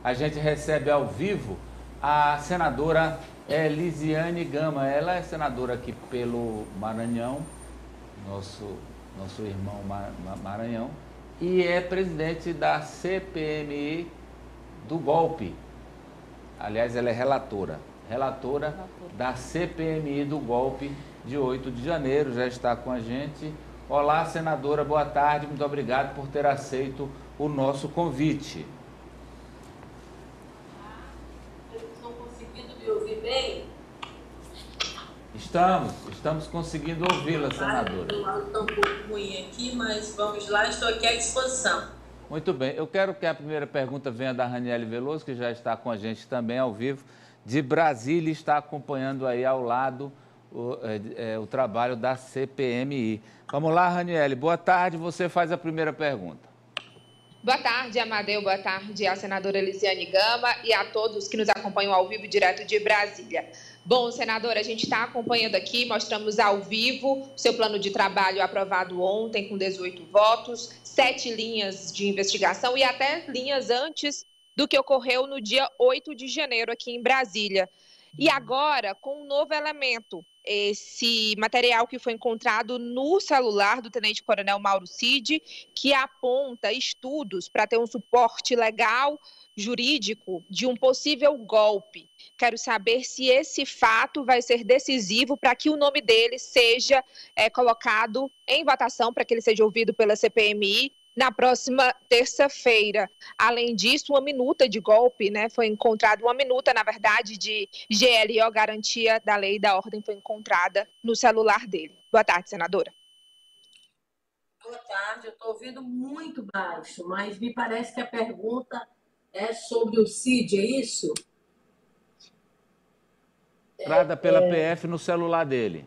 a gente recebe ao vivo a senadora Elisiane Gama. Ela é senadora aqui pelo Maranhão, nosso irmão Maranhão, e é presidente da CPMI do golpe. Aliás, ela é relatora da CPMI do golpe de 8 de janeiro, já está com a gente. Olá, senadora, boa tarde, muito obrigado por ter aceito o nosso convite. Estão conseguindo me ouvir bem? Estamos conseguindo ouvi-la, senadora. O áudio está um pouco ruim aqui, mas vamos lá, estou aqui à disposição. Muito bem, eu quero que a primeira pergunta venha da Raniele Veloso, que já está com a gente também ao vivo, de Brasília, está acompanhando aí ao lado o trabalho da CPMI. Vamos lá, Raniele, boa tarde, você faz a primeira pergunta. Boa tarde, Amadeu, boa tarde à senadora Elisiane Gama e a todos que nos acompanham ao vivo direto de Brasília. Bom, senadora, a gente está acompanhando aqui, mostramos ao vivo o seu plano de trabalho aprovado ontem com 18 votos, 7 linhas de investigação e até linhas antes do que ocorreu no dia 8 de janeiro aqui em Brasília. E agora, com um novo elemento, esse material que foi encontrado no celular do tenente-coronel Mauro Cid, que aponta estudos para ter um suporte legal, jurídico, de um possível golpe. Quero saber se esse fato vai ser decisivo para que o nome dele seja colocado em votação, para que ele seja ouvido pela CPMI na próxima terça-feira. Além disso, uma minuta de golpe, né? Foi encontrada uma minuta, na verdade, de GLO, Garantia da Lei e da Ordem, foi encontrada no celular dele. Boa tarde, senadora. Boa tarde, eu estou ouvindo muito baixo, mas me parece que a pergunta é sobre o Cid, é isso? Entrada pela PF no celular dele.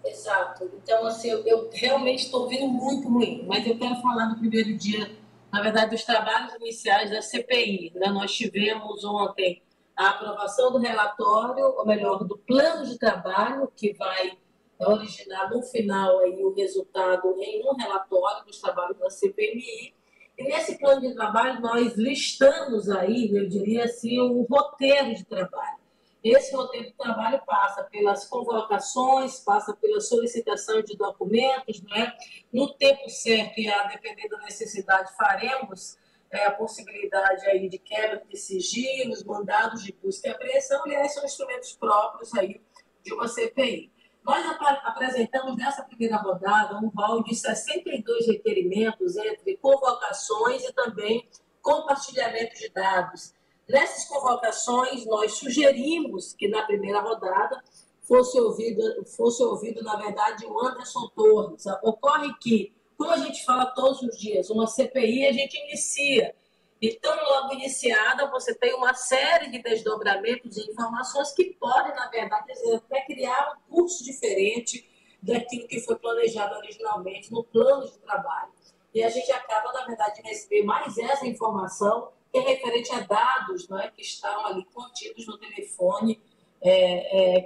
Exato. Então, assim, eu realmente estou ouvindo muito ruim, mas eu quero falar do primeiro dia, na verdade, dos trabalhos iniciais da CPI. Né? Nós tivemos ontem a aprovação do relatório, ou melhor, do plano de trabalho, que vai originar no final aí o resultado em um relatório dos trabalhos da CPMI. E nesse plano de trabalho nós listamos aí, eu diria assim, um roteiro de trabalho. Esse roteiro de trabalho passa pelas convocações, passa pela solicitação de documentos, né? No tempo certo e a depender da necessidade faremos a possibilidade aí de quebra de sigilos, mandados de busca e apreensão, aliás, são instrumentos próprios aí de uma CPI. Nós apresentamos nessa primeira rodada um rol de 62 requerimentos entre convocações e também compartilhamento de dados. Nessas convocações, nós sugerimos que na primeira rodada fosse ouvido, na verdade, o Anderson Torres. Ocorre que, como a gente fala todos os dias, uma CPI a gente inicia. Então, logo iniciada, você tem uma série de desdobramentos e informações que podem, na verdade, até criar um curso diferente daquilo que foi planejado originalmente no plano de trabalho. E a gente acaba, na verdade, de receber mais essa informação que é referente a dados, não é, que estão ali contidos no telefone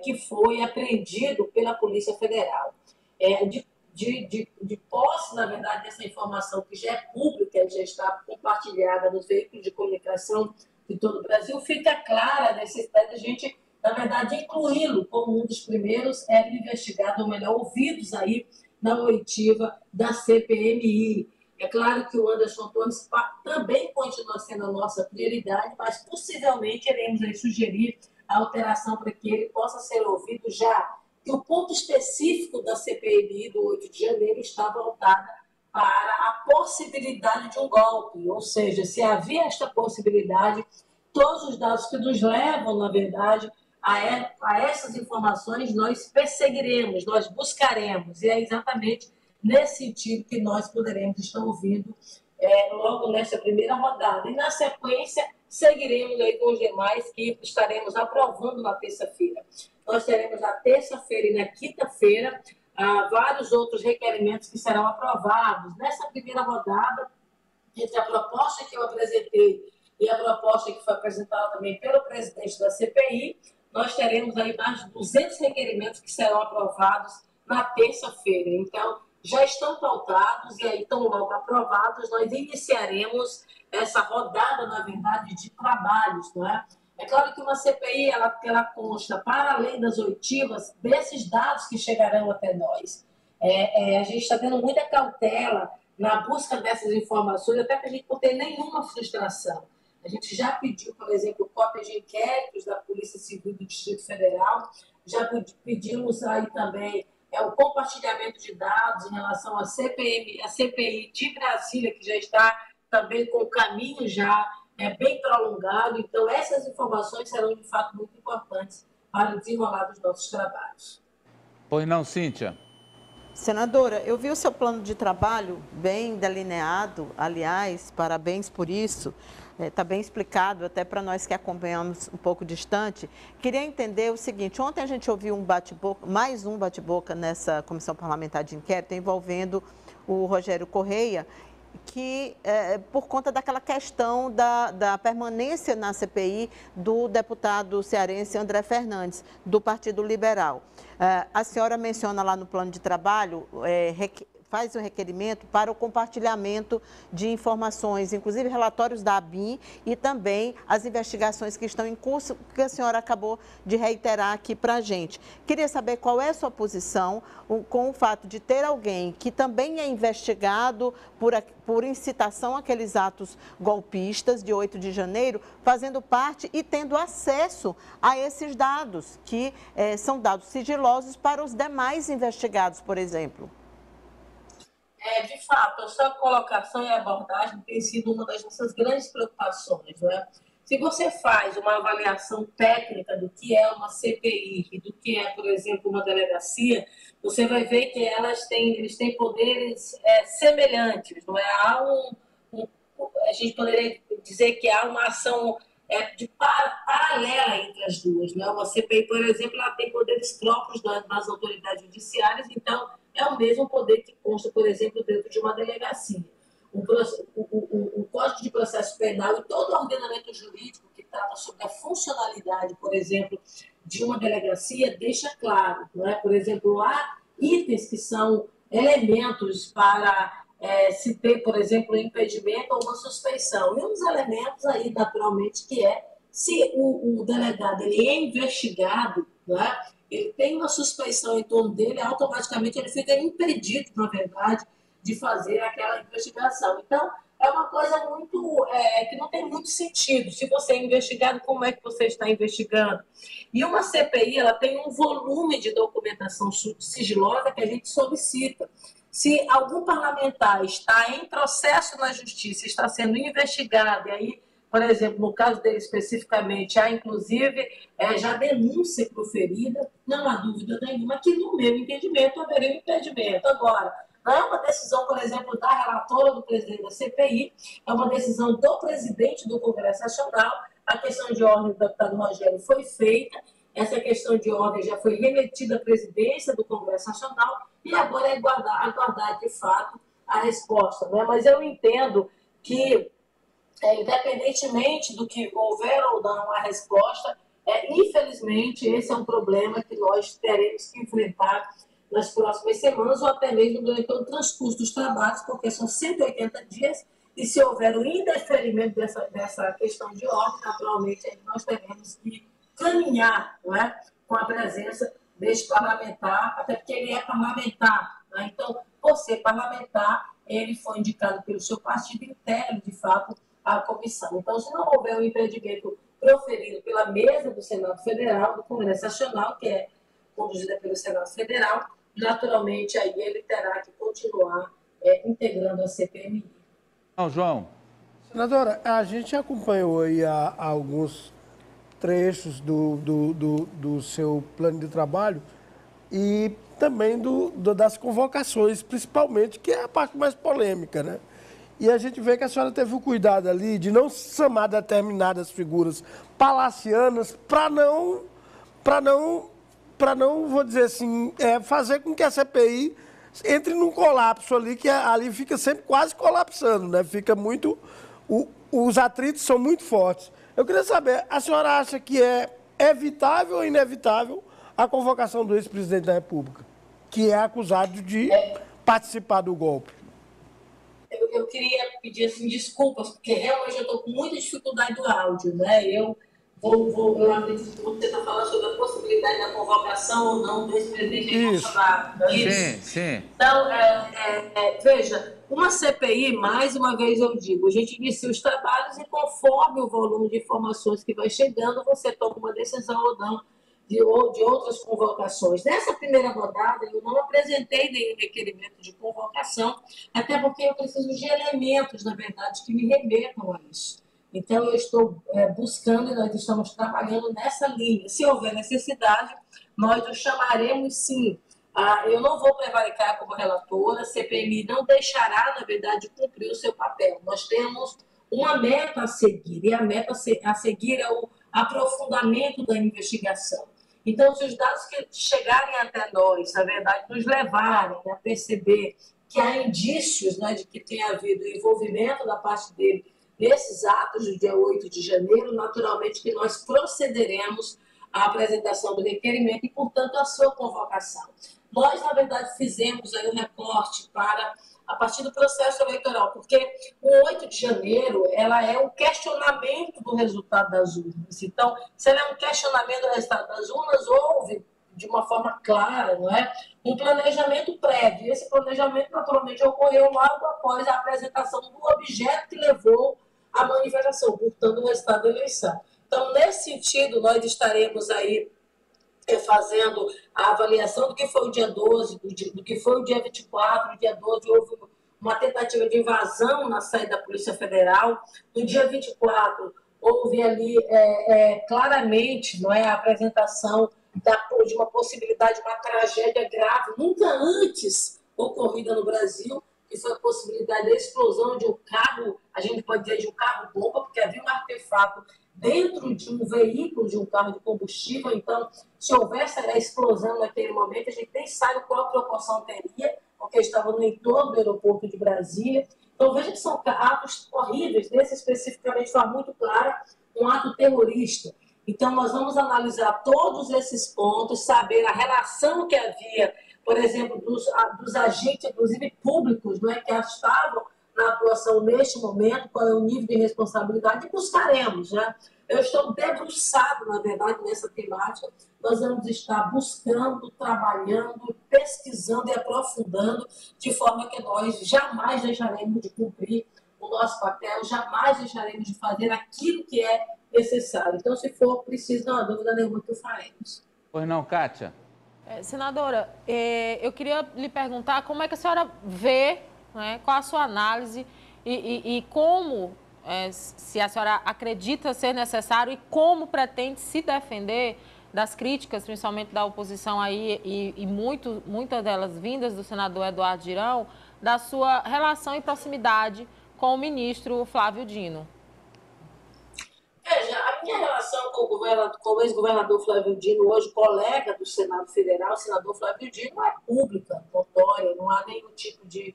que foi apreendido pela Polícia Federal. De posse, na verdade, dessa informação que já é pública, já está compartilhada nos veículos de comunicação de todo o Brasil, fica clara a necessidade de a gente, na verdade, incluí-lo como um dos primeiros investigados, ou melhor, ouvidos aí na oitiva da CPMI. É claro que o Anderson Torres também continua sendo a nossa prioridade, mas possivelmente iremos aí sugerir a alteração para que ele possa ser ouvido já que o ponto específico da CPMI do 8 de janeiro está voltada para a possibilidade de um golpe, ou seja, se havia esta possibilidade, todos os dados que nos levam, na verdade, a essas informações nós perseguiremos, nós buscaremos, e é exatamente nesse sentido que nós poderemos estar ouvindo logo nessa primeira rodada. E, na sequência, seguiremos aí com os demais que estaremos aprovando na terça-feira. Nós teremos na terça-feira e na quinta-feira vários outros requerimentos que serão aprovados. Nessa primeira rodada, entre a proposta que eu apresentei e a proposta que foi apresentada também pelo presidente da CPI, nós teremos aí mais de 200 requerimentos que serão aprovados na terça-feira. Então, já estão pautados e aí estão logo aprovados. Nós iniciaremos essa rodada, na verdade, de trabalhos, não é? É claro que uma CPI, ela consta, para além das oitivas, desses dados que chegarão até nós. A gente está tendo muita cautela na busca dessas informações, até que a gente não tem nenhuma frustração. A gente já pediu, por exemplo, cópias de inquéritos da Polícia Civil do Distrito Federal, já pedimos aí também o compartilhamento de dados em relação à CPI de Brasília, que já está também com o caminho já bem prolongado. Então, essas informações serão, de fato, muito importantes para o desenrolar dos nossos trabalhos. Pois não, Cíntia? Senadora, eu vi o seu plano de trabalho bem delineado, aliás, parabéns por isso. Está bem explicado, até para nós que acompanhamos um pouco distante. Queria entender o seguinte: ontem a gente ouviu mais um bate-boca nessa Comissão Parlamentar de Inquérito envolvendo o Rogério Correia, que por conta daquela questão da permanência na CPI do deputado cearense André Fernandes, do Partido Liberal. A senhora menciona lá no plano de trabalho, faz um requerimento para o compartilhamento de informações, inclusive relatórios da ABIN e também as investigações que estão em curso, que a senhora acabou de reiterar aqui para a gente. Queria saber qual é a sua posição com o fato de ter alguém que também é investigado por incitação àqueles atos golpistas de 8 de janeiro, fazendo parte e tendo acesso a esses dados, que são dados sigilosos para os demais investigados, por exemplo. De fato, a sua colocação e abordagem tem sido uma das nossas grandes preocupações, não é? Se você faz uma avaliação técnica do que é uma CPI e do que é, por exemplo, uma delegacia, você vai ver que eles têm poderes semelhantes, não é? A gente poderia dizer que há uma ação paralela entre as duas, não é? Uma CPI, por exemplo, ela tem poderes próprios das autoridades judiciárias, então é o mesmo poder que consta, por exemplo, dentro de uma delegacia. O Código de Processo Penal e todo o ordenamento jurídico que trata sobre a funcionalidade, por exemplo, de uma delegacia, deixa claro, não é? Por exemplo, há itens que são elementos para se ter, por exemplo, um impedimento ou uma suspeição. E uns elementos aí, naturalmente, que se o delegado ele é investigado, não é? Ele tem uma suspeição em torno dele, automaticamente ele fica impedido, na verdade, de fazer aquela investigação. Então, é uma coisa muito que não tem muito sentido. Se você é investigado, como é que você está investigando? E uma CPI, ela tem um volume de documentação sigilosa que a gente solicita. Se algum parlamentar está em processo na justiça, está sendo investigado, e aí, por exemplo, no caso dele especificamente, há inclusive já denúncia proferida, não há dúvida nenhuma que, no meu entendimento, haveria um impedimento. Agora, não é uma decisão, por exemplo, da relatora do presidente da CPI, é uma decisão do presidente do Congresso Nacional. A questão de ordem do deputado Rogério foi feita, essa questão de ordem já foi remetida à presidência do Congresso Nacional e agora é aguardar de fato a resposta, né? Mas eu entendo que, independentemente do que houver ou não a resposta, infelizmente esse é um problema que nós teremos que enfrentar nas próximas semanas ou até mesmo durante o transcurso dos trabalhos, porque são 180 dias e se houver o indeferimento dessa questão de ordem, naturalmente nós teremos que caminhar, não é? Com a presença deste parlamentar, até porque ele é parlamentar, né? Então, por ser parlamentar, ele foi indicado pelo seu partido inteiro, de fato, à comissão. Então, se não houver um impedimento proferido pela mesa do Senado Federal, do Congresso Nacional, que é conduzida pelo Senado Federal, naturalmente, aí ele terá que continuar integrando a CPMI. Não, João. Senadora, a gente acompanhou aí alguns trechos do seu plano de trabalho e também das convocações, principalmente, que é a parte mais polêmica, né? E a gente vê que a senhora teve o cuidado ali de não chamar determinadas figuras palacianas para não, vou dizer assim, fazer com que a CPI entre num colapso ali, que ali fica sempre quase colapsando, né? Fica muito... Os atritos são muito fortes. Eu queria saber, a senhora acha que é evitável ou inevitável a convocação do ex-presidente da República, que é acusado de participar do golpe? Eu queria pedir assim, desculpas, porque realmente eu estou com muita dificuldade do áudio, né? Eu acredito que você está falando sobre a possibilidade da convocação ou não do ex-presidente Bolsonaro. Sim. Então, veja, uma CPI, mais uma vez eu digo, a gente inicia os trabalhos e conforme o volume de informações que vai chegando, você toma uma decisão ou não de outras convocações. Nessa primeira rodada, eu não apresentei nenhum requerimento de convocação, até porque eu preciso de elementos, na verdade, que me remetam a isso. Então, eu estou buscando e nós estamos trabalhando nessa linha. Se houver necessidade, nós o chamaremos sim. Eu não vou prevaricar como relatora, a CPMI não deixará, na verdade, cumprir o seu papel. Nós temos uma meta a seguir, e a meta a seguir é o aprofundamento da investigação. Então, se os dados que chegarem até nós, na verdade, nos levarem a perceber que há indícios, né, de que tem havido envolvimento da parte dele nesses atos do dia 8 de janeiro, naturalmente que nós procederemos à apresentação do requerimento e, portanto, à sua convocação. Nós, na verdade, fizemos aí um recorte a partir do processo eleitoral, porque o 8 de janeiro ela é um questionamento do resultado das urnas. Então, se ela é um questionamento do resultado das urnas, houve, de uma forma clara, não é, um planejamento prévio. Esse planejamento, naturalmente, ocorreu logo após a apresentação do objeto que levou à manifestação, portanto, o resultado da eleição. Então, nesse sentido, nós estaremos aí fazendo a avaliação do que foi o dia 12, do que foi o dia 24, o dia 12 houve uma tentativa de invasão na sede da Polícia Federal, no dia 24 houve ali claramente, não é, a apresentação de uma possibilidade de uma tragédia grave, nunca antes ocorrida no Brasil, que foi a possibilidade da explosão de um carro, a gente pode dizer de um carro-bomba, porque havia um artefato dentro de um veículo, de um carro de combustível. Então, se houvesse a explosão naquele momento, a gente nem sabe qual a proporção teria, porque estava no entorno do aeroporto de Brasília. Então, veja que são atos horríveis, nesse especificamente de forma muito clara, um ato terrorista. Então, nós vamos analisar todos esses pontos, saber a relação que havia, por exemplo, dos agentes, inclusive públicos, não é, que estavam na atuação neste momento, qual é o nível de responsabilidade, e buscaremos, né? Eu estou debruçado, na verdade, nessa temática. Nós vamos estar buscando, trabalhando, pesquisando e aprofundando, de forma que nós jamais deixaremos de cumprir o nosso papel, jamais deixaremos de fazer aquilo que é necessário. Então, se for preciso, não há dúvida nenhuma que o faremos. Pois não, Kátia? Senadora, eu queria lhe perguntar como é que a senhora vê, né, qual a sua análise e como, se a senhora acredita ser necessário e como pretende se defender das críticas, principalmente da oposição aí e muitas delas vindas do senador Eduardo Girão, da sua relação e proximidade com o ministro Flávio Dino. Veja, a minha relação com o ex-governador Flávio Dino, hoje colega do Senado Federal, o senador Flávio Dino, é pública, notória, não há nenhum tipo de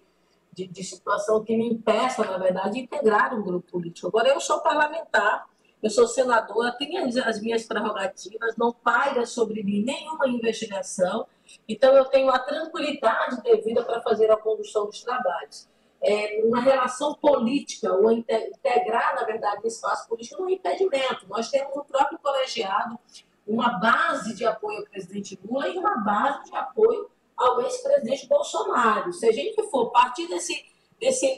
situação que me impeça, na verdade, de integrar um grupo político. Agora, eu sou parlamentar, eu sou senadora, tenho as minhas prerrogativas, não paira sobre mim nenhuma investigação, então eu tenho a tranquilidade devida para fazer a condução dos trabalhos. Uma relação política, ou integrar, na verdade, o espaço político não é impedimento. Nós temos no próprio colegiado uma base de apoio ao presidente Lula e uma base de apoio ao ex-presidente Bolsonaro. Se a gente for partir desse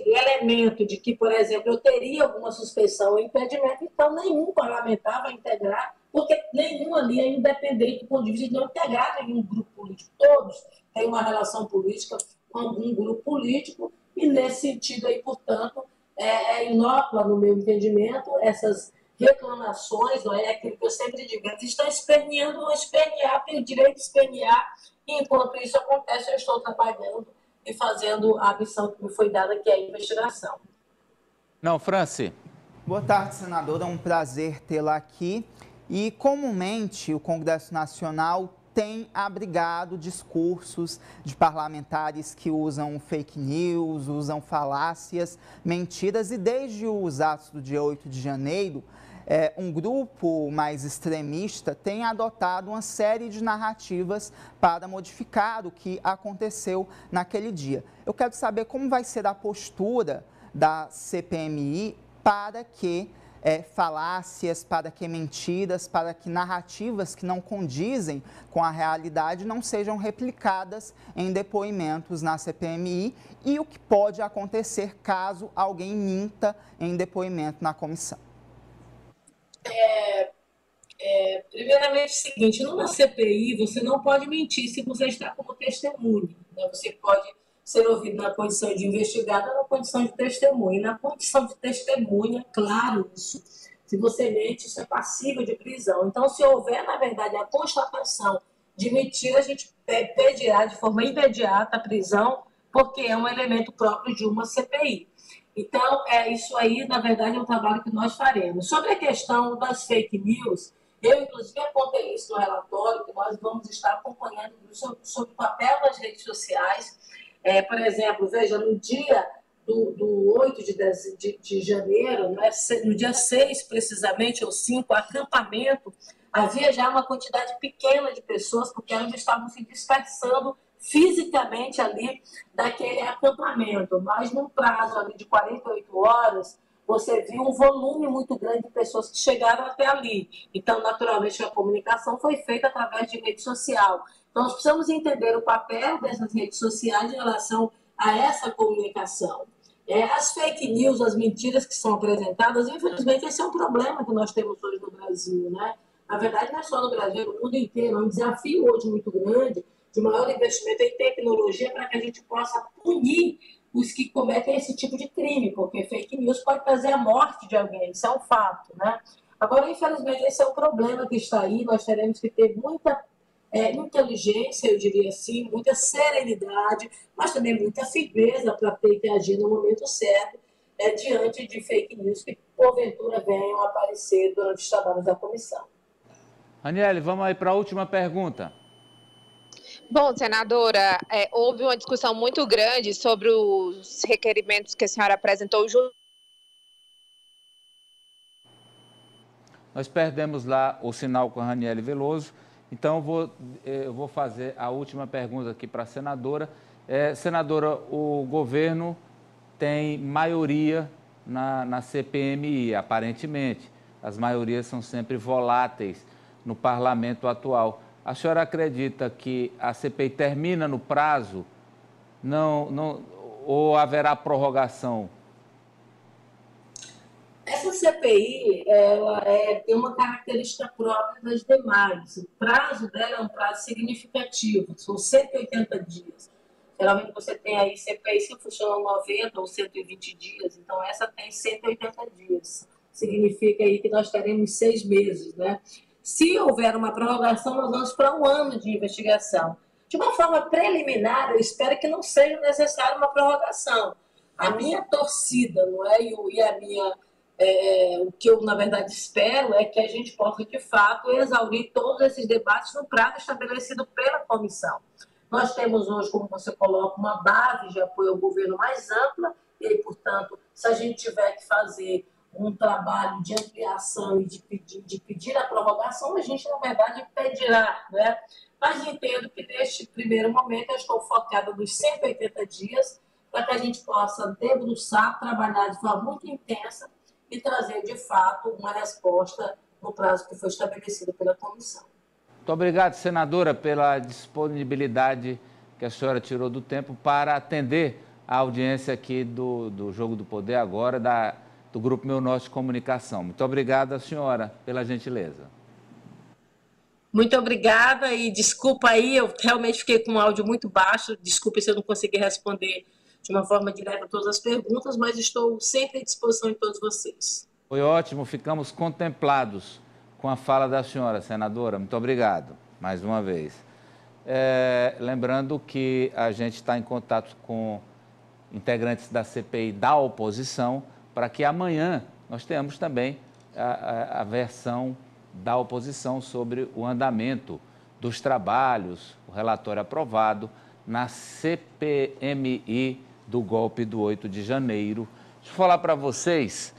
elemento de que, por exemplo, eu teria alguma suspeição ou impedimento, então nenhum parlamentar vai integrar, porque nenhum ali é independente do ponto de vista de não integrar nenhum grupo político. Todos têm uma relação política com algum grupo político e, nesse sentido aí, portanto, é inócua, no meu entendimento, essas reclamações, não é aquilo que eu sempre digo, eles estão esperneando, vão espernear, têm o direito de espernear, e enquanto isso acontece, eu estou trabalhando e fazendo a missão que me foi dada, que é a investigação. Não, Franci. Boa tarde, senadora. É um prazer tê-la aqui. E, comumente, o Congresso Nacional tem abrigado discursos de parlamentares que usam fake news, usam falácias, mentiras, e desde os atos do dia 8 de janeiro, um grupo mais extremista tem adotado uma série de narrativas para modificar o que aconteceu naquele dia. Eu quero saber como vai ser a postura da CPMI para que falácias, para que mentiras, para que narrativas que não condizem com a realidade não sejam replicadas em depoimentos na CPMI e o que pode acontecer caso alguém minta em depoimento na comissão. Primeiramente, é o seguinte, numa CPI você não pode mentir se você está como testemunha, né? Você pode ser ouvido na condição de investigado ou na condição de testemunha. Na condição de testemunha, claro isso, se você mente, isso é passível de prisão. Então, se houver, na verdade, a constatação de mentira, a gente pedirá de forma imediata a prisão, porque é um elemento próprio de uma CPI. Então, isso aí, na verdade, é um trabalho que nós faremos. Sobre a questão das fake news, eu, inclusive, apontei isso no relatório, que nós vamos estar acompanhando sobre o papel das redes sociais. Por exemplo, veja, no dia do 8 de janeiro, né, no dia 6, precisamente, ou 5, acampamento, havia já uma quantidade pequena de pessoas, porque elas estavam se dispersando fisicamente ali daquele acampamento, mas num prazo ali de 48 horas, você viu um volume muito grande de pessoas que chegaram até ali. Então, naturalmente, a comunicação foi feita através de rede social. Então, nós precisamos entender o papel dessas redes sociais em relação a essa comunicação. As fake news, as mentiras que são apresentadas, infelizmente, esse é um problema que nós temos hoje no Brasil, né? Na verdade, não é só no Brasil, no mundo inteiro. É um desafio hoje muito grande de maior investimento em tecnologia para que a gente possa punir os que cometem esse tipo de crime, porque fake news pode trazer a morte de alguém, isso é um fato, né? Agora, infelizmente, esse é um problema que está aí, nós teremos que ter muita inteligência, eu diria assim, muita serenidade, mas também muita firmeza para ter que agir no momento certo, diante de fake news que, porventura, venham a aparecer durante os trabalhos da comissão. Aniele, vamos aí para a última pergunta. Bom, senadora, houve uma discussão muito grande sobre os requerimentos que a senhora apresentou. Nós perdemos lá o sinal com a Aniele Veloso, então eu vou fazer a última pergunta aqui para a senadora. Senadora, o governo tem maioria na CPMI, aparentemente. As maiorias são sempre voláteis no parlamento atual. A senhora acredita que a CPI termina no prazo? Ou haverá prorrogação? Essa CPI tem uma característica própria das demais. O prazo dela é um prazo significativo, são 180 dias. Geralmente você tem aí CPI que funcionam 90 ou 120 dias, então essa tem 180 dias. Significa aí que nós teremos 6 meses, né? Se houver uma prorrogação, nós vamos para 1 ano de investigação. De uma forma preliminar, eu espero que não seja necessária uma prorrogação. A minha torcida, não é? E a minha, o que eu, na verdade, espero é que a gente possa, de fato, exaurir todos esses debates no prazo estabelecido pela comissão. Nós temos hoje, como você coloca, uma base de apoio ao governo mais ampla e, portanto, se a gente tiver que fazer um trabalho de ampliação e de pedir a prorrogação, a gente, na verdade, pedirá, né? Mas entendo que, neste primeiro momento, eu estou focada nos 180 dias para que a gente possa debruçar, trabalhar de forma muito intensa e trazer, de fato, uma resposta no prazo que foi estabelecido pela comissão. Muito obrigado, senadora, pela disponibilidade que a senhora tirou do tempo para atender a audiência aqui do Jogo do Poder agora, do Grupo Meu Norte de Comunicação. Muito obrigada, senhora, pela gentileza. Muito obrigada e desculpa aí, eu realmente fiquei com um áudio muito baixo, desculpe se eu não consegui responder de uma forma direta todas as perguntas, mas estou sempre à disposição de todos vocês. Foi ótimo, ficamos contemplados com a fala da senhora, senadora. Muito obrigado, mais uma vez. Lembrando que a gente está em contato com integrantes da CPI da oposição, para que amanhã nós tenhamos também a versão da oposição sobre o andamento dos trabalhos, o relatório aprovado na CPMI do golpe do 8 de janeiro. Deixa eu falar para vocês